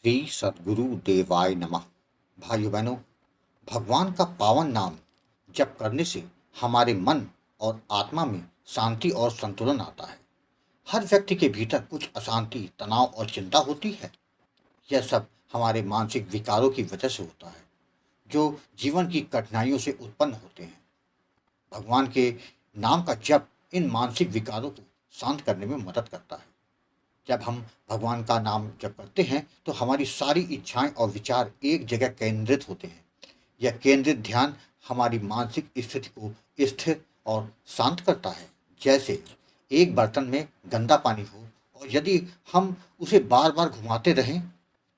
श्री सद्गुरु देवाय नमः। भाइयों बहनों, भगवान का पावन नाम जप करने से हमारे मन और आत्मा में शांति और संतुलन आता है। हर व्यक्ति के भीतर कुछ अशांति, तनाव और चिंता होती है। यह सब हमारे मानसिक विकारों की वजह से होता है, जो जीवन की कठिनाइयों से उत्पन्न होते हैं। भगवान के नाम का जप इन मानसिक विकारों को शांत करने में मदद करता है। जब हम भगवान का नाम जप करते हैं तो हमारी सारी इच्छाएं और विचार एक जगह केंद्रित होते हैं। यह केंद्रित ध्यान हमारी मानसिक स्थिति को स्थिर और शांत करता है। जैसे एक बर्तन में गंदा पानी हो और यदि हम उसे बार बार घुमाते रहें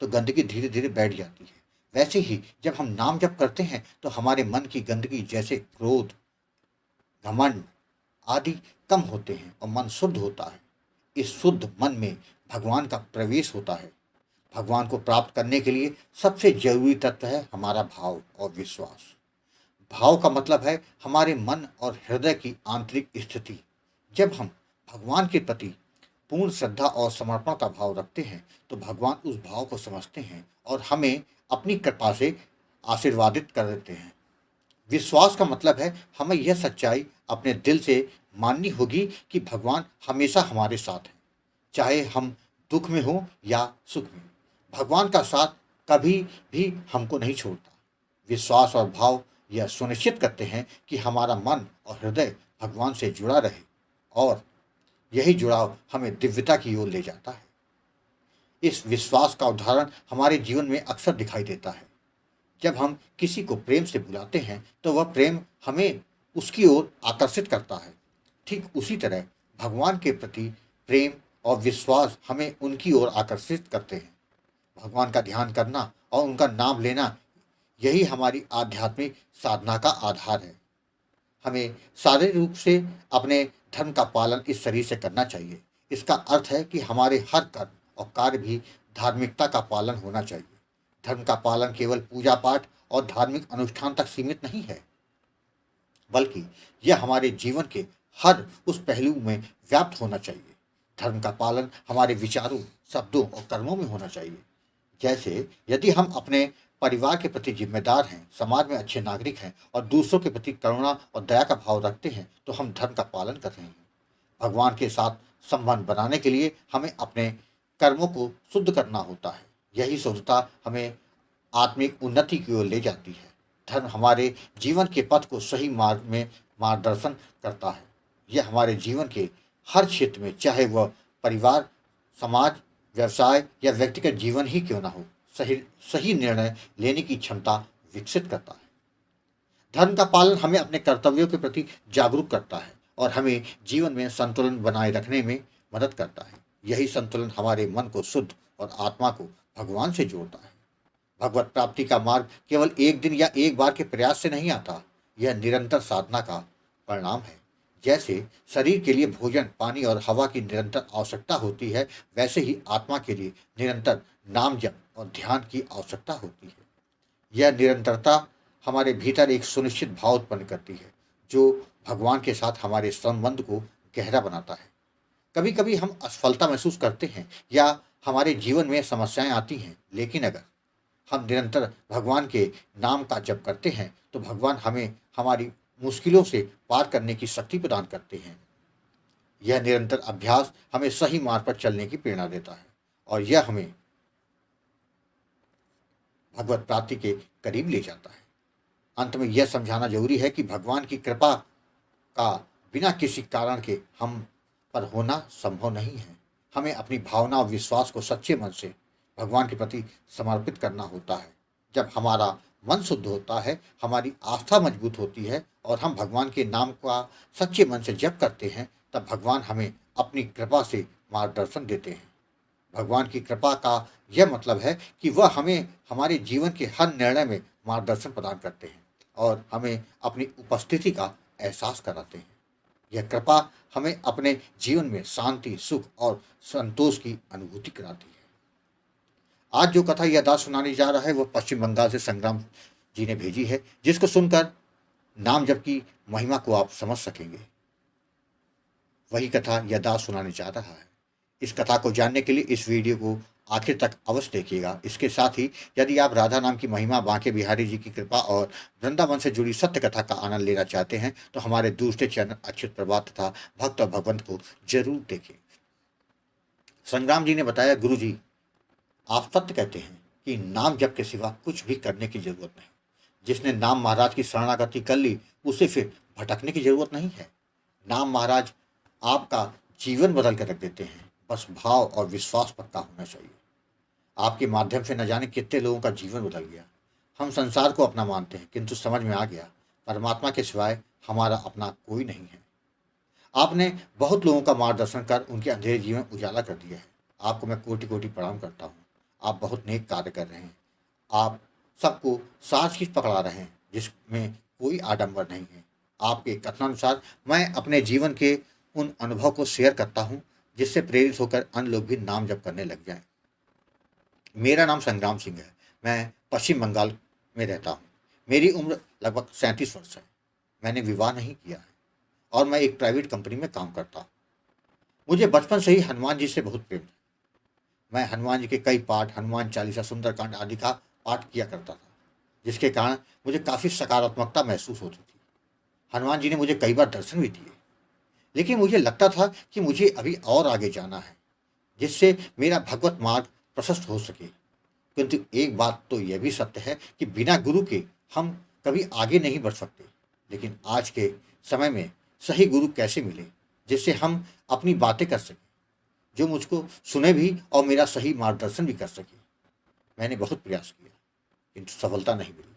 तो गंदगी धीरे धीरे बैठ जाती है। वैसे ही जब हम नाम जप करते हैं तो हमारे मन की गंदगी जैसे क्रोध, घमंड आदि कम होते हैं और मन शुद्ध होता है। इस शुद्ध मन में भगवान का प्रवेश होता है। भगवान को प्राप्त करने के लिए सबसे जरूरी तत्व है हमारा भाव और विश्वास। भाव का मतलब है हमारे मन और हृदय की आंतरिक स्थिति। जब हम भगवान के प्रति पूर्ण श्रद्धा और समर्पण का भाव रखते हैं तो भगवान उस भाव को समझते हैं और हमें अपनी कृपा से आशीर्वादित कर देते हैं। विश्वास का मतलब है हमें यह सच्चाई अपने दिल से माननी होगी कि भगवान हमेशा हमारे साथ हैं, चाहे हम दुख में हो या सुख में। भगवान का साथ कभी भी हमको नहीं छोड़ता। विश्वास और भाव यह सुनिश्चित करते हैं कि हमारा मन और हृदय भगवान से जुड़ा रहे और यही जुड़ाव हमें दिव्यता की ओर ले जाता है। इस विश्वास का उदाहरण हमारे जीवन में अक्सर दिखाई देता है। जब हम किसी को प्रेम से बुलाते हैं तो वह प्रेम हमें उसकी ओर आकर्षित करता है। ठीक उसी तरह भगवान के प्रति प्रेम और विश्वास हमें उनकी ओर आकर्षित करते हैं। भगवान का ध्यान करना और उनका नाम लेना, यही हमारी आध्यात्मिक साधना का आधार है। हमें शारीरिक रूप से अपने धर्म का पालन इस शरीर से करना चाहिए। इसका अर्थ है कि हमारे हर कर्म और कार्य भी धार्मिकता का पालन होना चाहिए। धर्म का पालन केवल पूजा पाठ और धार्मिक अनुष्ठान तक सीमित नहीं है, बल्कि यह हमारे जीवन के हर उस पहलू में व्याप्त होना चाहिए। धर्म का पालन हमारे विचारों, शब्दों और कर्मों में होना चाहिए। जैसे यदि हम अपने परिवार के प्रति जिम्मेदार हैं, समाज में अच्छे नागरिक हैं और दूसरों के प्रति करुणा और दया का भाव रखते हैं तो हम धर्म का पालन कर रहे हैं। भगवान के साथ संबंध बनाने के लिए हमें अपने कर्मों को शुद्ध करना होता है। यही शुद्धता हमें आत्मिक उन्नति की ओर ले जाती है। धर्म हमारे जीवन के पथ को सही मार्ग में मार्गदर्शन करता है। यह हमारे जीवन के हर क्षेत्र में, चाहे वह परिवार, समाज, व्यवसाय या व्यक्तिगत जीवन ही क्यों ना हो, सही सही निर्णय लेने की क्षमता विकसित करता है। धर्म का पालन हमें अपने कर्तव्यों के प्रति जागरूक करता है और हमें जीवन में संतुलन बनाए रखने में मदद करता है। यही संतुलन हमारे मन को शुद्ध और आत्मा को भगवान से जोड़ता है। भगवत प्राप्ति का मार्ग केवल एक दिन या एक बार के प्रयास से नहीं आता। यह निरंतर साधना का परिणाम है। जैसे शरीर के लिए भोजन, पानी और हवा की निरंतर आवश्यकता होती है, वैसे ही आत्मा के लिए निरंतर नाम जप और ध्यान की आवश्यकता होती है। यह निरंतरता हमारे भीतर एक सुनिश्चित भाव उत्पन्न करती है, जो भगवान के साथ हमारे संबंध को गहरा बनाता है। कभी कभी हम असफलता महसूस करते हैं या हमारे जीवन में समस्याएं आती हैं, लेकिन अगर हम निरंतर भगवान के नाम का जप करते हैं तो भगवान हमें हमारी मुश्किलों से पार करने की शक्ति प्रदान करते हैं। यह निरंतर अभ्यास हमें सही मार्ग पर चलने की प्रेरणा देता है और यह हमें भगवत प्राप्ति के करीब ले जाता है। अंत में यह समझाना जरूरी है कि भगवान की कृपा का बिना किसी कारण के हम पर होना संभव नहीं है। हमें अपनी भावना और विश्वास को सच्चे मन से भगवान के प्रति समर्पित करना होता है। जब हमारा मन शुद्ध होता है, हमारी आस्था मजबूत होती है और हम भगवान के नाम का सच्चे मन से जप करते हैं, तब भगवान हमें अपनी कृपा से मार्गदर्शन देते हैं। भगवान की कृपा का यह मतलब है कि वह हमें हमारे जीवन के हर निर्णय में मार्गदर्शन प्रदान करते हैं और हमें अपनी उपस्थिति का एहसास कराते हैं। यह कृपा हमें अपने जीवन में शांति, सुख और संतोष की अनुभूति कराती है। आज जो कथा यह दास सुनाने जा रहा है वह पश्चिम बंगाल से संग्राम जी ने भेजी है, जिसको सुनकर नाम जप की महिमा को आप समझ सकेंगे। वही कथा यह दास सुनाने जा रहा है। इस कथा को जानने के लिए इस वीडियो को आखिर तक अवश्य देखिएगा। इसके साथ ही यदि आप राधा नाम की महिमा, बांके बिहारी जी की कृपा और वृंदावन से जुड़ी सत्य कथा का आनंद लेना चाहते हैं तो हमारे दूसरे चैनल अच्युत प्रभात तथा भक्त और भगवंत को जरूर देखें। संग्राम जी ने बताया, गुरु जी आप सत्य कहते हैं कि नाम जप के सिवा कुछ भी करने की जरूरत नहीं। जिसने नाम महाराज की शरणागति कर ली उसे फिर भटकने की जरूरत नहीं है। नाम महाराज आपका जीवन बदल कर रख देते हैं, बस भाव और विश्वास पक्का होना चाहिए। आपके माध्यम से न जाने कितने लोगों का जीवन बदल गया। हम संसार को अपना मानते हैं किंतु समझ में आ गया परमात्मा के सिवाय हमारा अपना कोई नहीं है। आपने बहुत लोगों का मार्गदर्शन कर उनके अंधेरे जीवन उजाला कर दिया है। आपको मैं कोटि कोटि प्रणाम करता हूँ। आप बहुत नेक कार्य कर रहे हैं। आप सबको साथ ही पकड़ा रहे हैं जिसमें कोई आडंबर नहीं है। आपके कथनानुसार मैं अपने जीवन के उन अनुभव को शेयर करता हूँ जिससे प्रेरित होकर अन्य लोग भी नाम जप करने लग जाएं। मेरा नाम संग्राम सिंह है। मैं पश्चिम बंगाल में रहता हूँ। मेरी उम्र लगभग 37 वर्ष है। मैंने विवाह नहीं किया है और मैं एक प्राइवेट कंपनी में काम करता हूँ। मुझे बचपन से ही हनुमान जी से बहुत प्रेम है। मैं हनुमान जी के कई पाठ, हनुमान चालीसा, सुंदरकांड आदि का पाठ किया करता था, जिसके कारण मुझे काफ़ी सकारात्मकता महसूस होती थी। हनुमान जी ने मुझे कई बार दर्शन भी दिए, लेकिन मुझे लगता था कि मुझे अभी और आगे जाना है जिससे मेरा भगवत मार्ग प्रशस्त हो सके। किंतु एक बात तो यह भी सत्य है कि बिना गुरु के हम कभी आगे नहीं बढ़ सकते। लेकिन आज के समय में सही गुरु कैसे मिले जिससे हम अपनी बातें कर सकें, जो मुझको सुने भी और मेरा सही मार्गदर्शन भी कर सके। मैंने बहुत प्रयास किया किंतु सफलता नहीं मिली।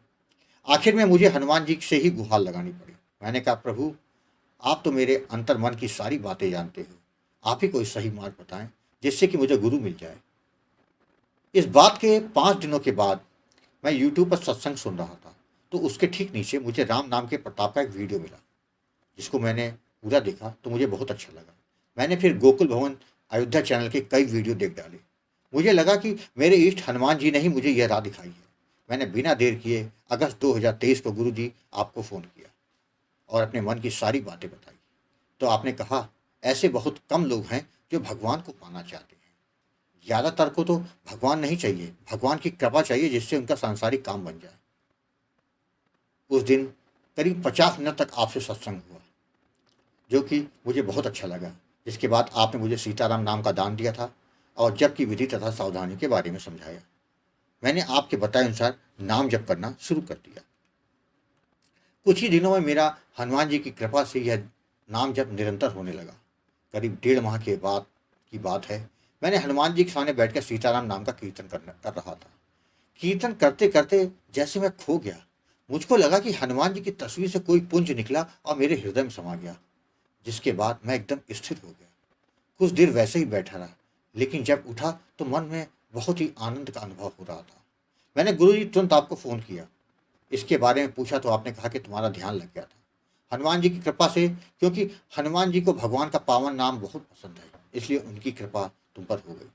आखिर में मुझे हनुमान जी से ही गुहार लगानी पड़ी। मैंने कहा, प्रभु आप तो मेरे अंतर मन की सारी बातें जानते हो। आप ही कोई सही मार्ग बताएं जिससे कि मुझे गुरु मिल जाए। इस बात के 5 दिनों के बाद मैं यूट्यूब पर सत्संग सुन रहा था तो उसके ठीक नीचे मुझे राम नाम के प्रताप का एक वीडियो मिला, जिसको मैंने पूरा देखा तो मुझे बहुत अच्छा लगा। मैंने फिर गोकुल भवन अयोध्या चैनल के कई वीडियो देख डाले। मुझे लगा कि मेरे इष्ट हनुमान जी ने ही मुझे यह राह दिखाई है। मैंने बिना देर किए अगस्त 2023 को गुरु जी आपको फ़ोन किया और अपने मन की सारी बातें बताई। तो आपने कहा, ऐसे बहुत कम लोग हैं जो भगवान को पाना चाहते हैं। ज़्यादातर को तो भगवान नहीं चाहिए, भगवान की कृपा चाहिए जिससे उनका सांसारिक काम बन जाए। उस दिन करीब 50 मिनट तक आपसे सत्संग हुआ, जो कि मुझे बहुत अच्छा लगा। जिसके बाद आपने मुझे सीताराम नाम का दान दिया था और जप की विधि तथा सावधानी के बारे में समझाया। मैंने आपके बताए अनुसार नाम जप करना शुरू कर दिया। कुछ ही दिनों में मेरा हनुमान जी की कृपा से यह नाम जप निरंतर होने लगा। करीब 1.5 माह के बाद की बात है। मैंने हनुमान जी के सामने बैठकर सीताराम नाम का कीर्तन कर रहा था। कीर्तन करते करते जैसे मैं खो गया। मुझको लगा कि हनुमान जी की तस्वीर से कोई पुंज निकला और मेरे हृदय में समा गया, जिसके बाद मैं एकदम स्थिर हो गया। कुछ देर वैसे ही बैठा रहा, लेकिन जब उठा तो मन में बहुत ही आनंद का अनुभव हो रहा था। मैंने गुरुजी तुरंत आपको फ़ोन किया। इसके बारे में पूछा तो आपने कहा कि तुम्हारा ध्यान लग गया था हनुमान जी की कृपा से, क्योंकि हनुमान जी को भगवान का पावन नाम बहुत पसंद है, इसलिए उनकी कृपा तुम पर हो गई।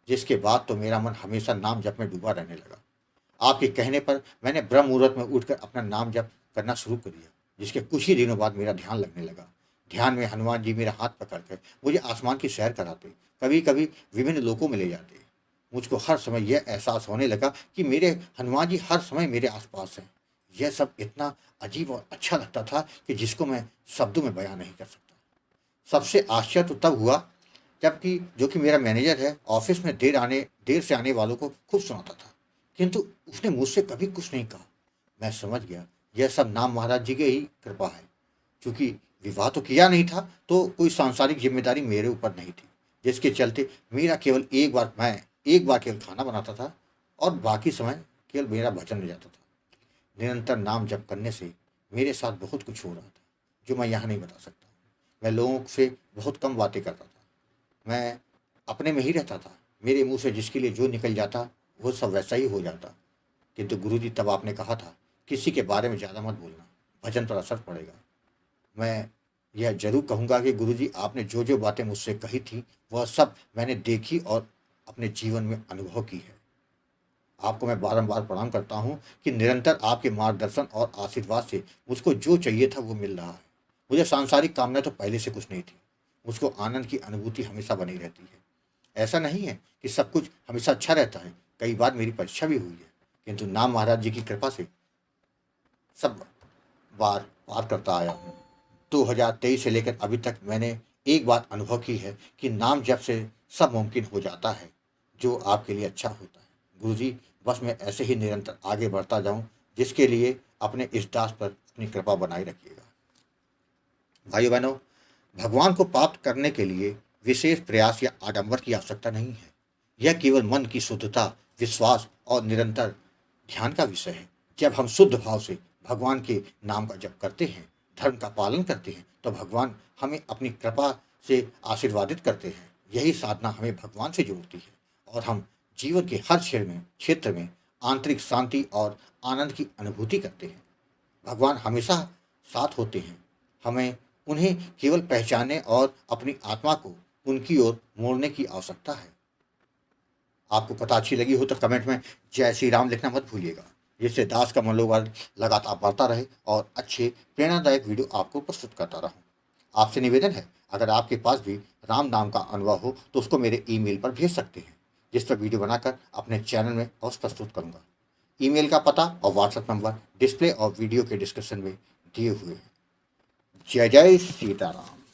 जिसके बाद तो मेरा मन हमेशा नाम जप में डूबा रहने लगा। आपके कहने पर मैंने ब्रह्म मुहूर्त में उठकर अपना नाम जप करना शुरू कर दिया, जिसके कुछ ही दिनों बाद मेरा ध्यान लगने लगा। ध्यान में हनुमान जी मेरा हाथ पकड़ कर मुझे आसमान की सैर कराते, कभी कभी विभिन्न लोकों में ले जाते। मुझको हर समय यह एहसास होने लगा कि मेरे हनुमान जी हर समय मेरे आसपास हैं। यह सब इतना अजीब और अच्छा लगता था कि जिसको मैं शब्दों में बयां नहीं कर सकता। सबसे आश्चर्य तो तब हुआ जबकि जो कि मेरा मैनेजर है, ऑफिस में देर से आने वालों को खूब सुनाता था, किंतु उसने मुझसे कभी कुछ नहीं कहा। मैं समझ गया यह सब नाम महाराज जी की ही कृपा है। क्योंकि विवाह तो किया नहीं था तो कोई सांसारिक जिम्मेदारी मेरे ऊपर नहीं थी, जिसके चलते मेरा केवल एक बार केवल खाना बनाता था और बाकी समय केवल मेरा भजन में जाता था। निरंतर नाम जप करने से मेरे साथ बहुत कुछ हो रहा था जो मैं यहाँ नहीं बता सकता। मैं लोगों से बहुत कम बातें करता था। मैं अपने में ही रहता था। मेरे मुंह से जिसके लिए जो निकल जाता वो सब वैसा ही हो जाता। किंतु गुरुजी तब आपने कहा था, किसी के बारे में ज़्यादा मत बोलना, भजन पर असर पड़ेगा। मैं यह जरूर कहूँगा कि गुरुजी आपने जो जो बातें मुझसे कही थी वह सब मैंने देखी और अपने जीवन में अनुभव की है। आपको मैं बारंबार प्रणाम करता हूँ कि निरंतर आपके मार्गदर्शन और आशीर्वाद से मुझको जो चाहिए था वो मिल रहा है। मुझे सांसारिक कामना तो पहले से कुछ नहीं थी। मुझको आनंद की अनुभूति हमेशा बनी रहती है। ऐसा नहीं है कि सब कुछ हमेशा अच्छा रहता है, कई बार मेरी परीक्षा भी हुई है, किंतु नाम महाराज जी की कृपा से सब बार पार करता आया हूँ। 2023 से लेकर अभी तक मैंने एक बात अनुभव की है कि नाम जप से सब मुमकिन हो जाता है, जो आपके लिए अच्छा होता है। गुरुजी, बस मैं ऐसे ही निरंतर आगे बढ़ता जाऊं, जिसके लिए अपने इस दास पर अपनी कृपा बनाए रखिएगा। भाइयों बहनों, भगवान को प्राप्त करने के लिए विशेष प्रयास या आडंबर की आवश्यकता नहीं है। यह केवल मन की शुद्धता, विश्वास और निरंतर ध्यान का विषय है। जब हम शुद्ध भाव से भगवान के नाम का जप करते हैं, धर्म का पालन करते हैं, तो भगवान हमें अपनी कृपा से आशीर्वादित करते हैं। यही साधना हमें भगवान से जोड़ती है और हम जीवन के हर क्षेत्र में आंतरिक शांति और आनंद की अनुभूति करते हैं। भगवान हमेशा साथ होते हैं। हमें उन्हें केवल पहचानने और अपनी आत्मा को उनकी ओर मोड़ने की आवश्यकता है। आपको कथा अच्छी लगी हो तो कमेंट में जय श्री राम लिखना मत भूलिएगा, जिससे दास का मनोबल लगातार बढ़ता रहे और अच्छे प्रेरणादायक वीडियो आपको प्रस्तुत करता रहूं। आपसे निवेदन है, अगर आपके पास भी राम नाम का अनुभव हो तो उसको मेरे ईमेल पर भेज सकते हैं, जिस पर वीडियो बनाकर अपने चैनल में अवश्य प्रस्तुत करूंगा। ईमेल का पता और व्हाट्सएप नंबर डिस्प्ले और वीडियो के डिस्क्रिप्शन में दिए हुए हैं। जय जय सीताराम।